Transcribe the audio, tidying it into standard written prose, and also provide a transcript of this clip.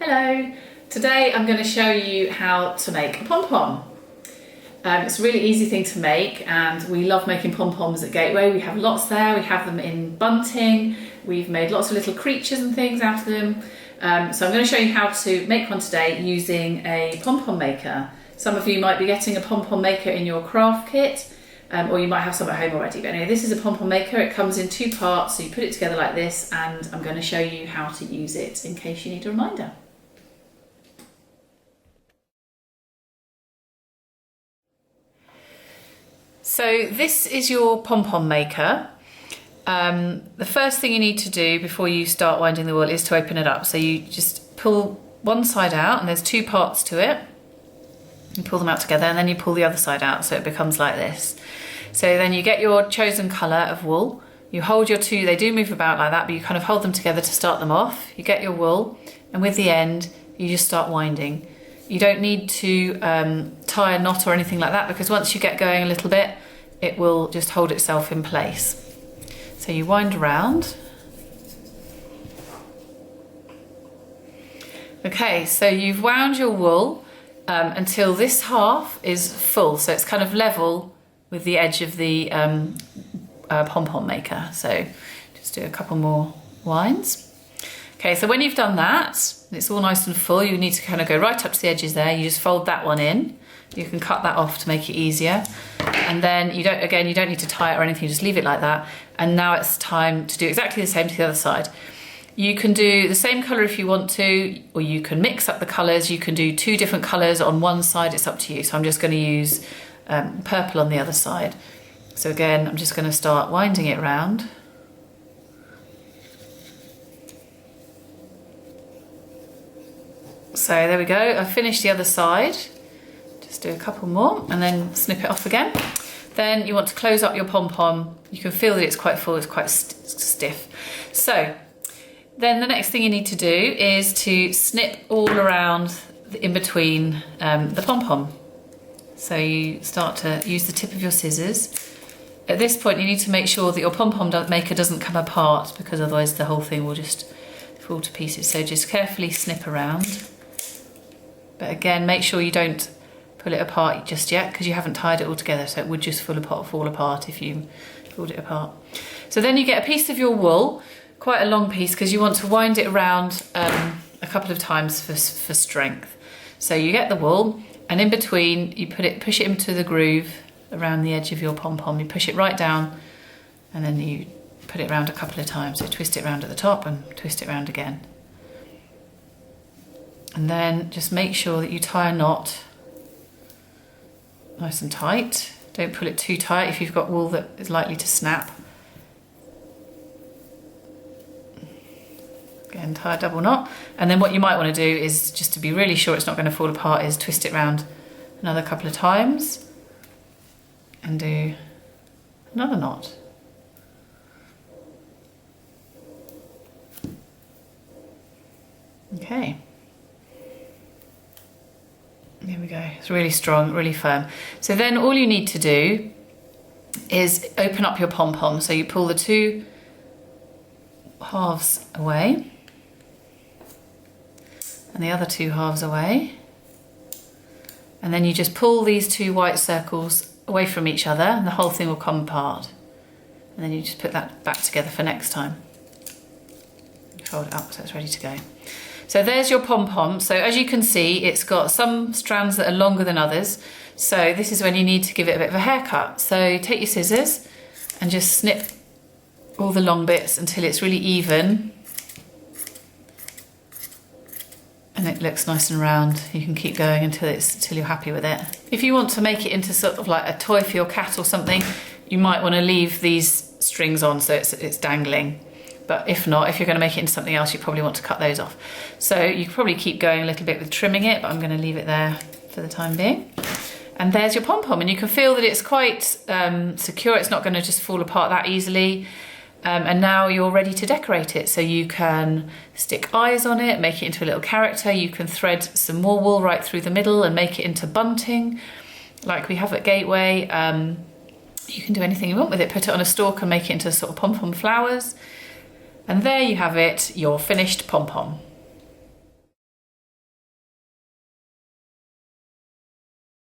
Hello! Today I'm going to show you how to make a pom-pom. It's a really easy thing to make and we love making pom-poms at Gateway. We have lots there, we have them in bunting, we've made lots of little creatures and things out of them. So I'm going to show you how to make one today using a pom-pom maker. Some of you might be getting a pom-pom maker in your craft kit, or you might have some at home already. But anyway, this is a pom-pom maker. It comes in two parts, so you put it together like this, and I'm going to show you how to use it in case you need a reminder. So this is your pom-pom maker. The first thing you need to do before you start winding the wool is to open it up. So you just pull one side out, and there's two parts to it. You pull them out together and then you pull the other side out so it becomes like this. So then you get your chosen colour of wool. You hold your two, they do move about like that, but you kind of hold them together to start them off. You get your wool, and with the end you just start winding. You don't need to tie a knot or anything like that, because once you get going a little bit, it will just hold itself in place. So you wind around. Okay, so you've wound your wool until this half is full, so it's kind of level with the edge of the pom-pom maker. So just do a couple more winds. Okay, so when you've done that, it's all nice and full, you need to kind of go right up to the edges there. You just fold that one in. You can cut that off to make it easier. And then you don't need to tie it or anything, you just leave it like that. And now it's time to do exactly the same to the other side. You can do the same colour if you want to, or you can mix up the colours. You can do two different colours on one side, it's up to you. So I'm just going to use purple on the other side. So again, I'm just going to start winding it round. So there we go, I've finished the other side. Just do a couple more and then snip it off again. Then you want to close up your pom-pom. You can feel that it's quite full, it's quite stiff. So then the next thing you need to do is to snip all around in between the pom-pom. So you start to use the tip of your scissors. At this point you need to make sure that your pom-pom maker doesn't come apart, because otherwise the whole thing will just fall to pieces. So just carefully snip around. But again, make sure you don't pull it apart just yet, because you haven't tied it all together, so it would just fall apart if you pulled it apart. So then you get a piece of your wool, quite a long piece, because you want to wind it around a couple of times for strength. So you get the wool, and in between you push it into the groove around the edge of your pom-pom. You push it right down, and then you put it around a couple of times. So twist it around at the top and twist it around again. And then just make sure that you tie a knot nice and tight. Don't pull it too tight if you've got wool that is likely to snap. Again, tie a double knot. And then what you might want to do is, just to be really sure it's not going to fall apart, is twist it around another couple of times and do another knot. Okay. There we go, it's really strong, really firm. So then all you need to do is open up your pom-pom. So you pull the two halves away and the other two halves away. And then you just pull these two white circles away from each other and the whole thing will come apart. And then you just put that back together for next time. Fold it up so it's ready to go. So there's your pom-pom. So as you can see, it's got some strands that are longer than others. So this is when you need to give it a bit of a haircut. So take your scissors and just snip all the long bits until it's really even. And it looks nice and round. You can keep going until you're happy with it. If you want to make it into sort of like a toy for your cat or something, you might want to leave these strings on so it's dangling. But if not, if you're going to make it into something else, you probably want to cut those off. So you can probably keep going a little bit with trimming it, but I'm going to leave it there for the time being. And there's your pom-pom, and you can feel that it's quite secure. It's not going to just fall apart that easily. And now you're ready to decorate it. So you can stick eyes on it, make it into a little character. You can thread some more wool right through the middle and make it into bunting, like we have at Gateway. You can do anything you want with it. Put it on a stalk and make it into sort of pom-pom flowers. And there you have it, your finished pom-pom.